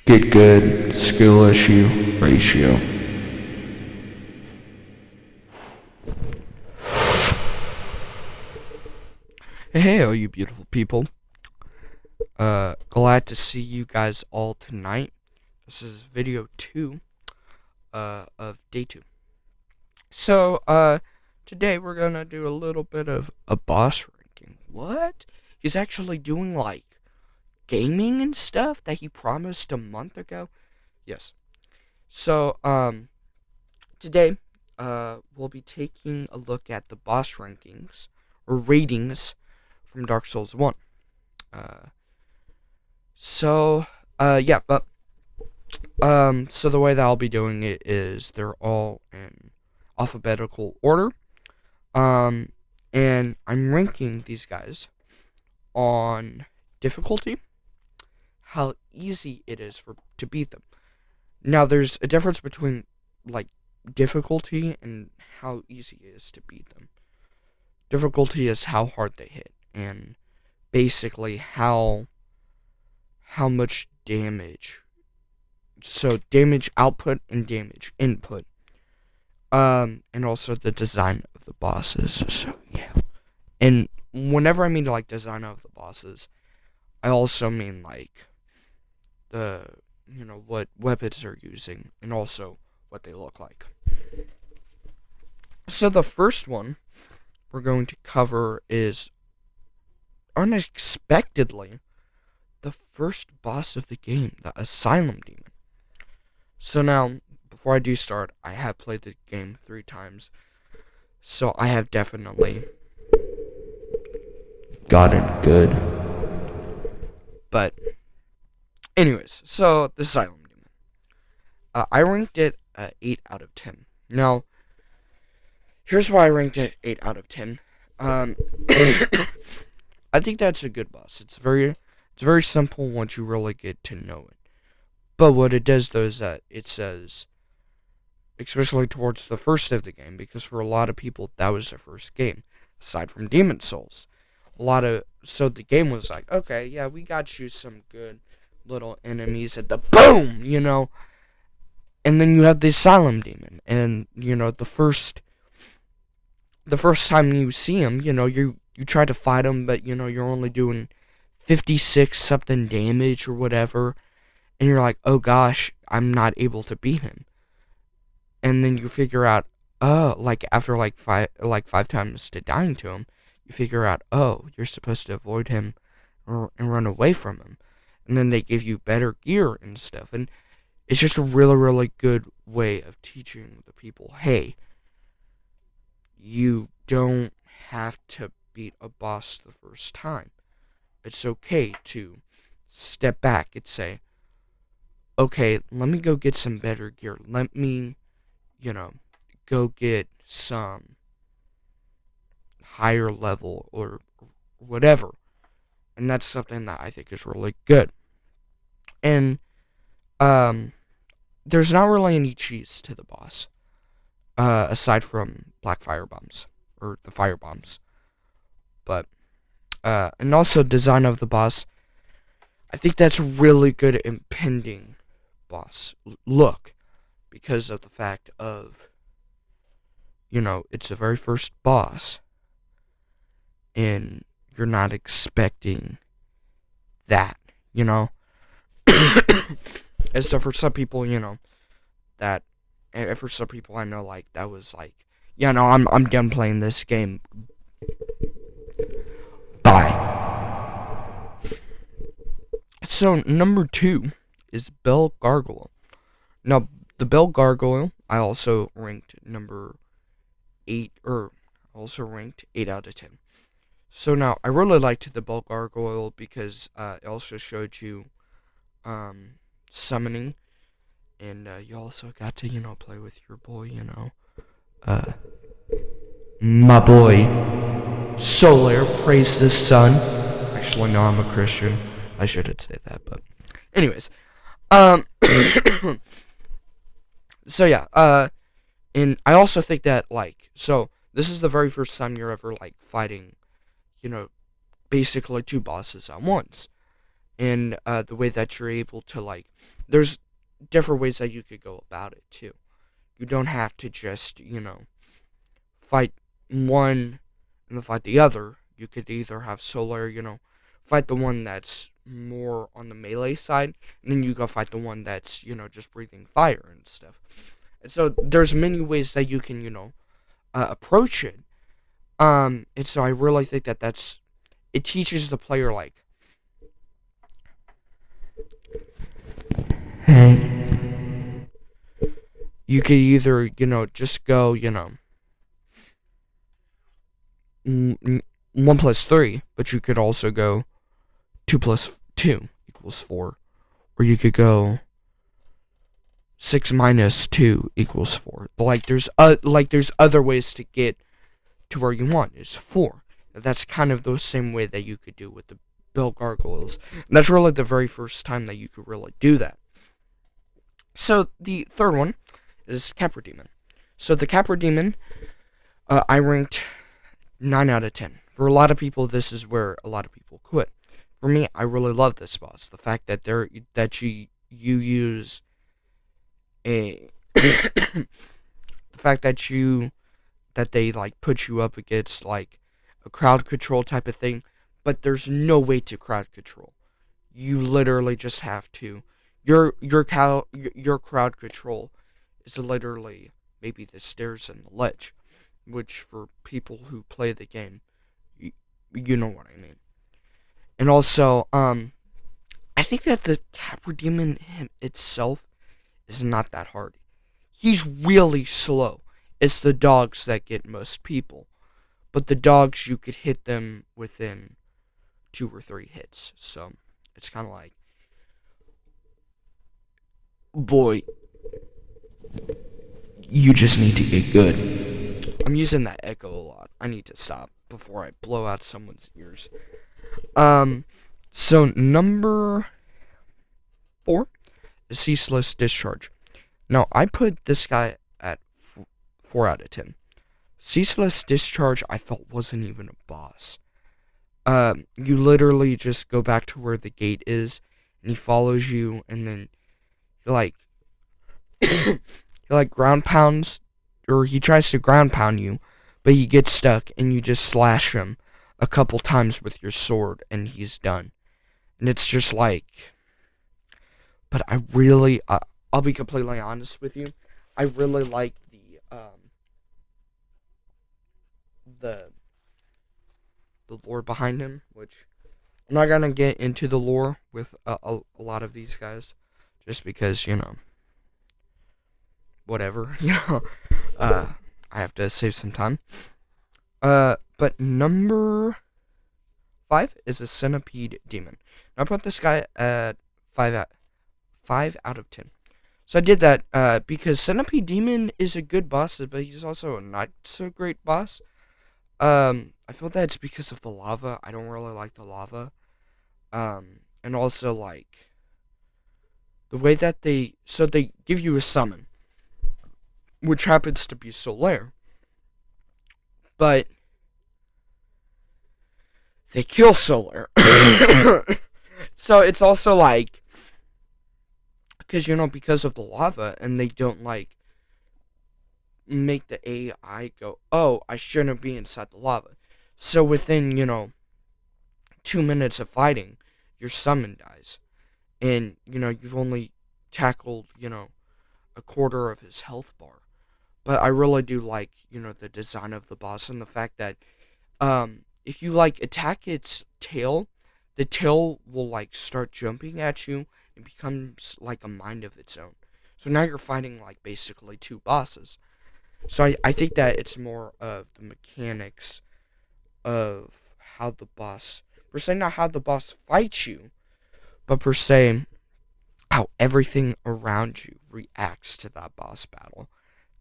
Get good, skill issue, ratio. Hey, all you beautiful people. Glad to see you guys all tonight. This is video 2, of day 2. So, today we're gonna do a little bit of a boss ranking. What? He's actually doing, like, gaming and stuff that he promised a month ago? Yes. So, today, we'll be taking a look at the boss rankings, or ratings, from Dark Souls 1. So the way that I'll be doing it is they're all in alphabetical order. And I'm ranking these guys on difficulty, how easy it is to beat them. Now, there's a difference between, like, difficulty and how easy it is to beat them. Difficulty is how hard they hit, and basically how much damage. So, damage output and damage input. And also the design of the bosses. So, yeah. And whenever I mean, like, design of the bosses, I also mean, like, what weapons they're using, and also what they look like. So, the first one we're going to cover is, unexpectedly, the first boss of the game, the Asylum Demon. So now, before I do start, I have played the game 3 times, so I have definitely gotten good. But, anyways, so the Asylum Demon. I ranked it 8 out of 10. Now, here's why I ranked it 8 out of 10. I think that's a good boss. It's very simple once you really get to know it. But what it does, though, is that it says, especially towards the first of the game, because for a lot of people, that was their first game, aside from Demon Souls. So the game was like, okay, yeah, we got you some good little enemies at the boom, and then you have the Asylum Demon, and, the first time you see him, you try to fight him, but, you're only doing 56 something damage or whatever, and you're like, oh gosh, I'm not able to beat him. And then you figure out, after five times to dying to him, you figure out, you're supposed to avoid him and run away from him. And then they give you better gear and stuff, and it's just a really, really good way of teaching the people, hey, you don't have to beat a boss the first time. It's okay to step back and say, okay, let me go get some better gear. Let me, go get some higher level or whatever. And that's something that I think is really good. And, there's not really any cheese to the boss, aside from black fire bombs, or the fire bombs. But, and also design of the boss, I think that's really good impending boss look, because of the fact of, it's the very first boss, and you're not expecting that, and so for some people, for some people I know, like, that was like, I'm done playing this game, bye. So, number 2 is Bell Gargoyle. Now, the Bell Gargoyle, I also ranked number 8, also ranked 8 out of 10. So now, I really liked the Bell Gargoyle because it also showed you summoning, and you also got to, play with your boy, my boy, Solar, praise the sun. Actually, no, I'm a Christian. I shouldn't say that, but anyways, so yeah, and I also think that, so this is the very first time you're ever, fighting, basically 2 bosses at once, and the way that you're able to like. There's different ways that you could go about it too. You don't have to just fight one and then fight the other. You could either have Solar, fight the one that's more on the melee side, and then you go fight the one that's just breathing fire and stuff. And so there's many ways that you can approach it. And so I really think that it teaches the player like, hey, you could either just go 1 plus 3, but you could also go 2 plus 2 equals 4, or you could go 6 minus 2 equals 4. But there's other ways to get to where you want is 4. That's kind of the same way that you could do with the Bill Gargoyles. And that's really the very first time that you could really do that. So the third one is Capra Demon. So the Capra Demon, I ranked 9 out of 10. For a lot of people, this is where a lot of people quit. For me, I really love this boss. The fact that you use a the fact that they like put you up against like a crowd control type of thing, but there's no way to crowd control. You literally just have to your crowd control is literally maybe the stairs and the ledge, which for people who play the game, you know what I mean. And also, I think that the Capra Demon itself is not that hard. He's really slow. It's the dogs that get most people. But the dogs, you could hit them within 2 or 3 hits. So, it's kind of like, boy, you just need to get good. I'm using that echo a lot. I need to stop before I blow out someone's ears. So number 4 is Ceaseless Discharge. Now, I put this guy at 4 out of 10. Ceaseless Discharge, I felt wasn't even a boss. You literally just go back to where the gate is, and he follows you, and then he ground pounds, or he tries to ground pound you, but he gets stuck, and you just slash him a couple times with your sword, and he's done. And it's just like, but I'll be completely honest with you, I really like the lore behind him, which I'm not gonna get into the lore with a lot of these guys, just because whatever, I have to save some time. But number 5 is a Centipede Demon. Now I put this guy at 5 out of 10. So I did that because Centipede Demon is a good boss, but he's also a not so great boss. I feel that it's because of the lava. I don't really like the lava. And also like the way that they give you a summon, which happens to be Solaire, but they kill Solaire. So it's also like, because of the lava, and they don't like make the AI go, oh, I shouldn't be inside the lava. So within 2 minutes of fighting, your summon dies, and you've only tackled a quarter of his health bar. But I really do like the design of the boss, and the fact that if you like attack its tail, the tail will like start jumping at you and becomes like a mind of its own. So now you're fighting like basically 2 bosses. So I think that it's more of the mechanics of how the boss, per se, not how the boss fights you, but per se how everything around you reacts to that boss battle,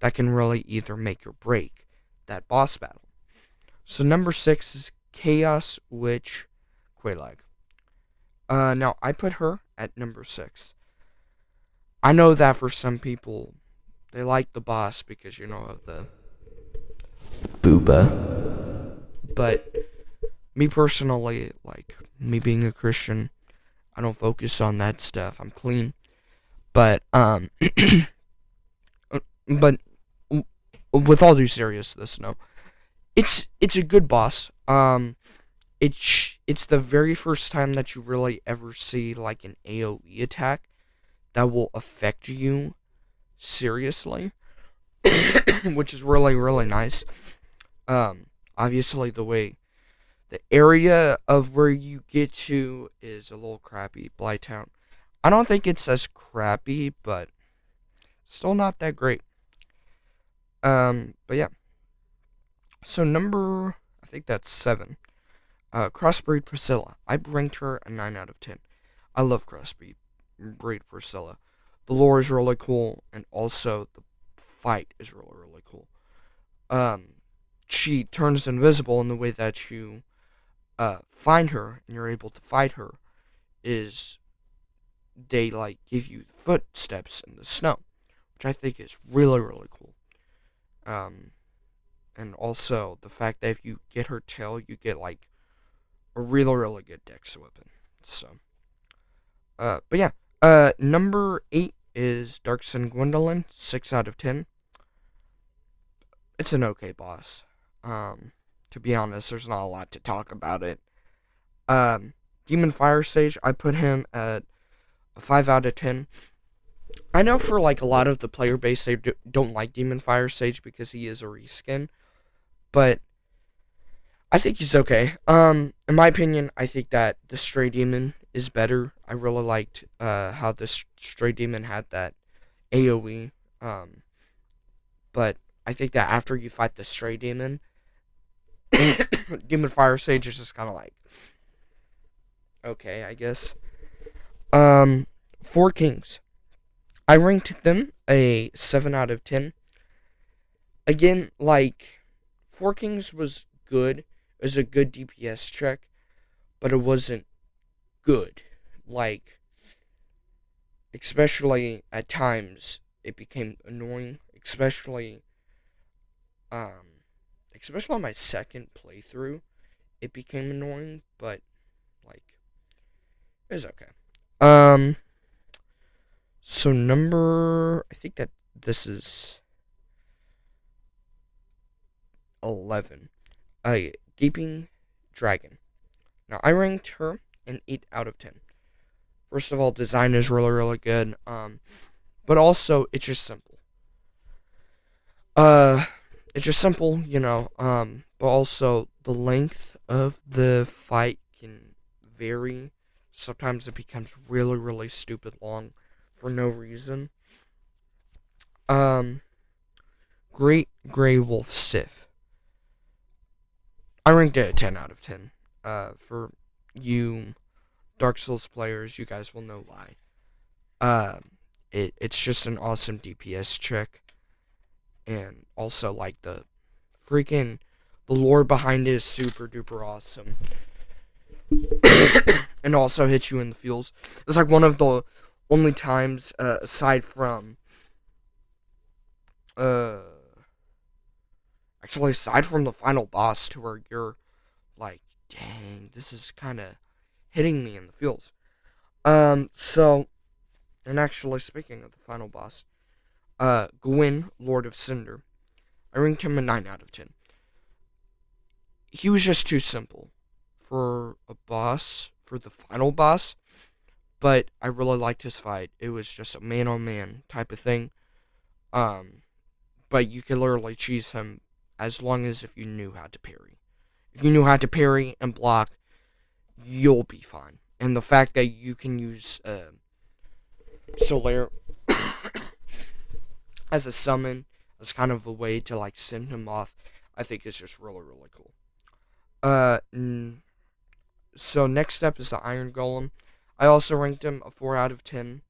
that can really either make or break that boss battle. So number 6 is Chaos Witch Quelaag. Now I put her at number 6. I know that for some people, they like the boss because of the booba. But me personally, like me being a Christian, I don't focus on that stuff. I'm clean. But but with all due seriousness, no, it's a good boss. It's the very first time that you really ever see like an AOE attack that will affect you seriously, which is really really nice. Obviously the area of where you get to is a little crappy, Blighttown. I don't think it's as crappy, but still not that great. But yeah. So number, I think that's 7. Crossbreed Priscilla. I ranked her a 9 out of 10. I love Crossbreed Priscilla. The lore is really cool, and also the fight is really really cool. She turns invisible, in the way that you find her and you're able to fight her is they like give you footsteps in the snow, which I think is really really cool. Um, and also the fact that if you get her tail, you get like a really really good dex weapon. So, but yeah, number 8 is Dark Sun Gwendolyn, 6 out of 10. It's an okay boss. To be honest, there's not a lot to talk about it. Um, Demon Fire Sage, I put him at a 5 out of 10. I know for like a lot of the player base, they don't like Demon Fire Sage because he is a reskin, but I think he's okay. In my opinion, I think that the Stray Demon is better. I really liked how the Stray Demon had that AOE. But I think that after you fight the Stray Demon, Demon Fire Sage is just kind of like okay, I guess. Four Kings. I ranked them a 7 out of 10. Again, like, Four Kings was good. It was a good DPS check, but it wasn't good. Like, especially at times, it became annoying. Um, especially on my second playthrough, it became annoying, but, like, it was okay. Um, so I think that this is 11. Gaping Dragon. Now, I ranked her an 8 out of 10. First of all, design is really, really good. But also, it's just simple. It's just simple, but also, the length of the fight can vary. Sometimes it becomes really, really stupid long for no reason. Great Grey Wolf Sith. I ranked it a 10 out of 10. For you Dark Souls players, you guys will know why. It's just an awesome DPS check, and also like the lore behind it is super duper awesome, and also hits you in the feels. It's like one of the only times, aside from uh aside from the final boss, to where you're like, dang, this is kind of hitting me in the feels. So, and actually, speaking of the final boss, Gwyn, Lord of Cinder, I ranked him a 9 out of 10. He was just too simple for a boss, for the final boss, but I really liked his fight. It was just a man-on-man type of thing. But you could literally cheese him as long as if you knew how to parry. If you knew how to parry and block, you'll be fine. And the fact that you can use Solaire as a summon, as kind of a way to like send him off, I think is just really, really cool. So next up is the Iron Golem. I also ranked him a 4 out of 10.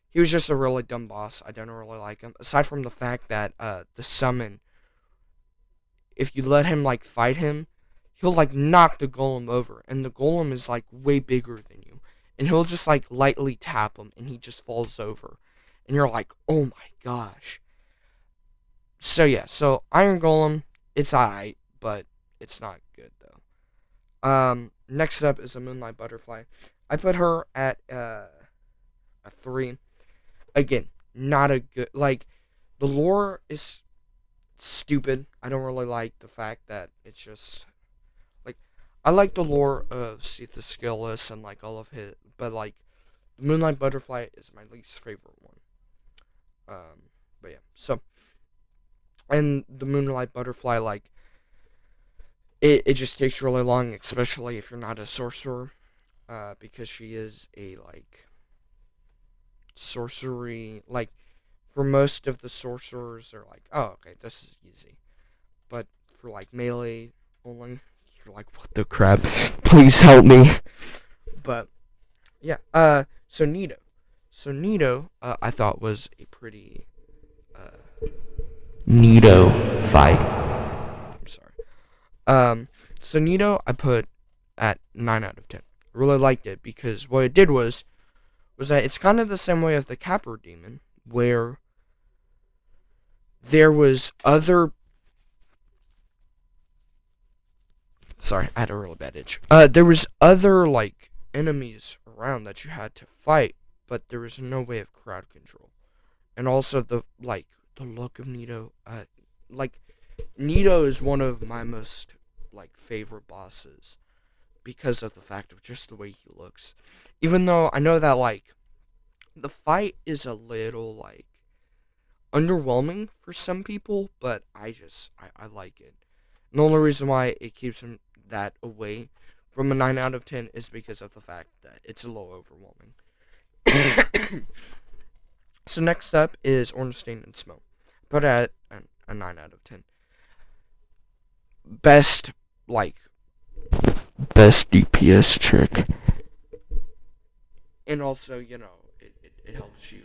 He was just a really dumb boss. I don't really like him. Aside from the fact that the summon, if you let him like fight him, he'll like knock the golem over, and the golem is like way bigger than you, and he'll just like lightly tap him, and he just falls over, and you're like, oh my gosh. So yeah, so Iron Golem, it's alright, but it's not good though. Next up is a Moonlight Butterfly. I put her at a 3. Again, not a good, like, the lore is stupid. I don't really like the fact that it's just, like, I like the lore of Sith the Skillless and, like, all of his, but, like, the Moonlight Butterfly is my least favorite one. But yeah, so, and the Moonlight Butterfly, like, it just takes really long, especially if you're not a sorcerer, because she is a, like, sorcery, like, for most of the sorcerers, they're like, oh, okay, this is easy. But for, like, melee only, you're like, what the crap? Please help me. But, yeah, so Nito. So Nito, I thought was a pretty, Nito fight. I'm sorry. So Nito, I put at 9 out of 10. I really liked it because what it did was that it's kind of the same way of the Capper Demon, where there was other. Sorry, I had a really bad itch. There was other, like, enemies around that you had to fight, but there was no way of crowd control, and also the look of Nito. Like, Nito is one of my most, like, favorite bosses because of the fact of just the way he looks. Even though I know that, like, the fight is a little, like, underwhelming for some people, but I like it. And the only reason why it keeps him that away from a 9 out of 10 is because of the fact that it's a little overwhelming. So next up is Ornstein and Smoke. Put at a 9 out of 10. Best, like, best DPS trick. And also, it helps you,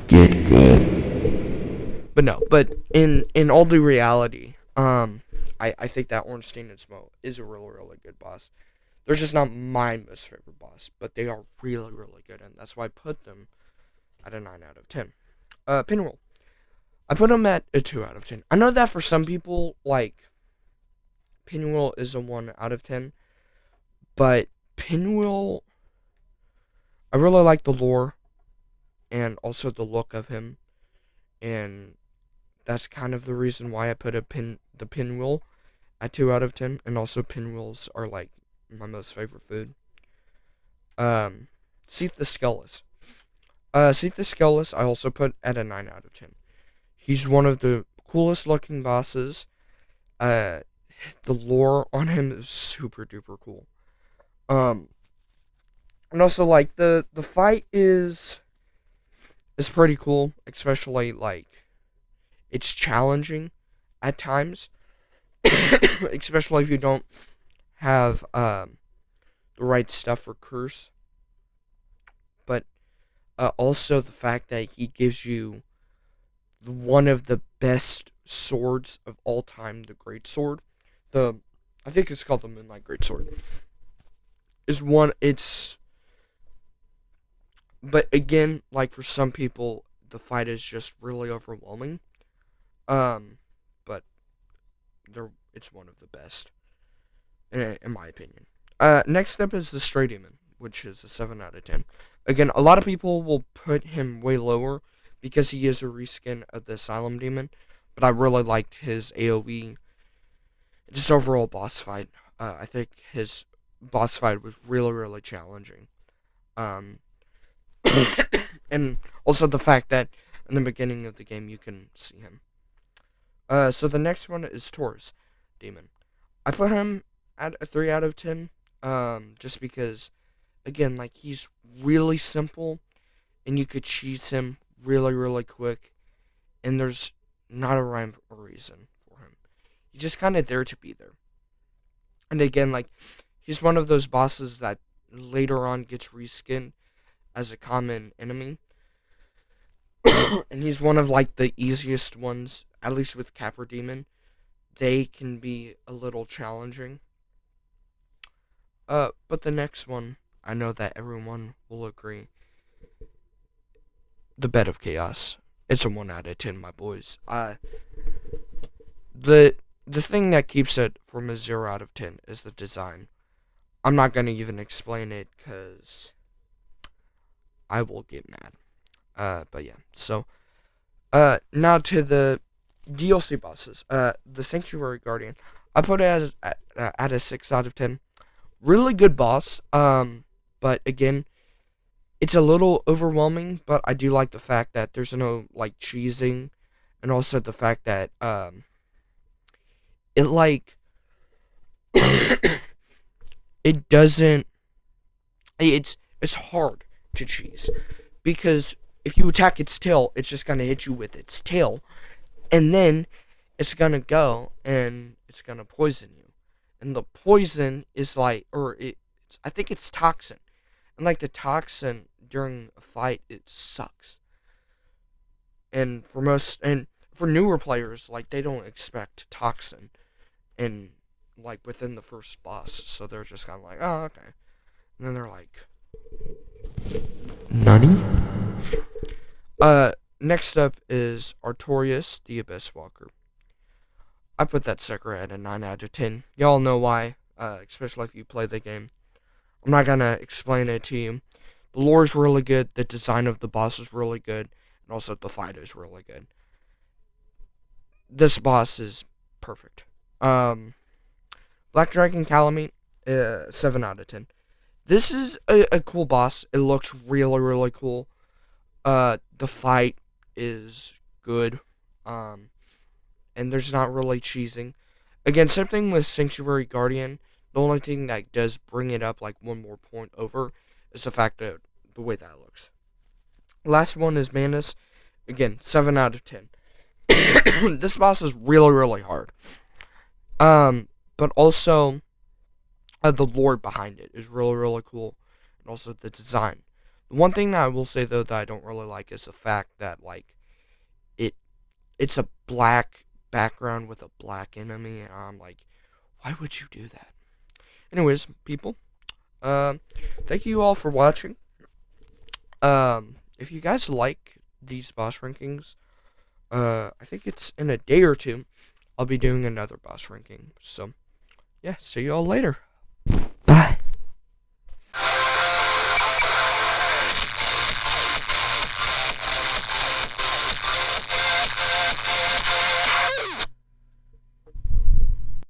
get good. But no, but in all due reality, I think that Ornstein and Smoke is a really, really good boss. They're just not my most favorite boss, but they are really, really good, and that's why I put them at a 9 out of 10. Pinwheel. I put them at a 2 out of 10. I know that for some people, like, Pinwheel is a 1 out of 10, but Pinwheel, I really like the lore and also the look of him, and that's kind of the reason why I put the Pinwheel at 2 out of 10, and also pinwheels are, like, my most favorite food. Seath the Skillless. Seath the Skillless I also put at a 9 out of 10. He's one of the coolest looking bosses. The lore on him is super duper cool. And also, like, the fight is pretty cool, especially, like, it's challenging at times, especially if you don't have the right stuff for curse. But also the fact that he gives you one of the best swords of all time, the Great Sword. I think it's called the Moonlight Great Sword. But again, like, for some people, the fight is just really overwhelming. But it's one of the best, in my opinion. Next up is the Stray Demon, which is a 7 out of 10. Again, a lot of people will put him way lower because he is a reskin of the Asylum Demon, but I really liked his AoE, just overall boss fight. I think his boss fight was really, really challenging. Um, and also the fact that in the beginning of the game you can see him. So the next one is Taurus Demon. I put him at a 3 out of 10, just because, again, like, he's really simple, and you could cheese him really, really quick, and there's not a rhyme or reason for him. He's just kind of there to be there. And again, like, he's one of those bosses that later on gets reskinned as a common enemy. And he's one of, like, the easiest ones, at least with Capper Demon. They can be a little challenging. But the next one, I know that everyone will agree. The Bed of Chaos. It's a 1 out of 10, my boys. The thing that keeps it from a 0 out of 10 is the design. I'm not gonna even explain it because I will get mad. But yeah. So now to the DLC bosses. The Sanctuary Guardian. I put it as at a 6 out of 10. Really good boss. But again, it's a little overwhelming. But I do like the fact that there's no like cheesing, and also the fact that it like it doesn't. It's hard to cheese because if you attack its tail, it's just gonna hit you with its tail, and then it's gonna go and it's gonna poison you. And the poison is like, I think it's toxin, and like the toxin during a fight, it sucks. And for newer players, like they don't expect toxin in like within the first boss, so they're just kind of like, oh okay, and then they're like, Nani? Next up is Artorias, the Abyss Walker. I put that sucker at a 9 out of 10. Y'all know why, especially if you play the game. I'm not gonna explain it to you. The lore is really good, the design of the boss is really good, and also the fight is really good. This boss is perfect. Black Dragon Calamite, 7 out of 10. This is a cool boss. It looks really, really cool. The fight is good. And there's not really cheesing. Again, same thing with Sanctuary Guardian. The only thing that does bring it up like one more point over is the fact that the way that looks. Last one is Manus. Again, 7 out of 10. This boss is really, really hard. But also the lore behind it is really, really cool, and also the design. The one thing that I will say though that I don't really like is the fact that like it's a black background with a black enemy, and I'm like, why would you do that? Anyways, people, thank you all for watching. If you guys like these boss rankings, I think it's in a day or two, I'll be doing another boss ranking. So, yeah, see you all later.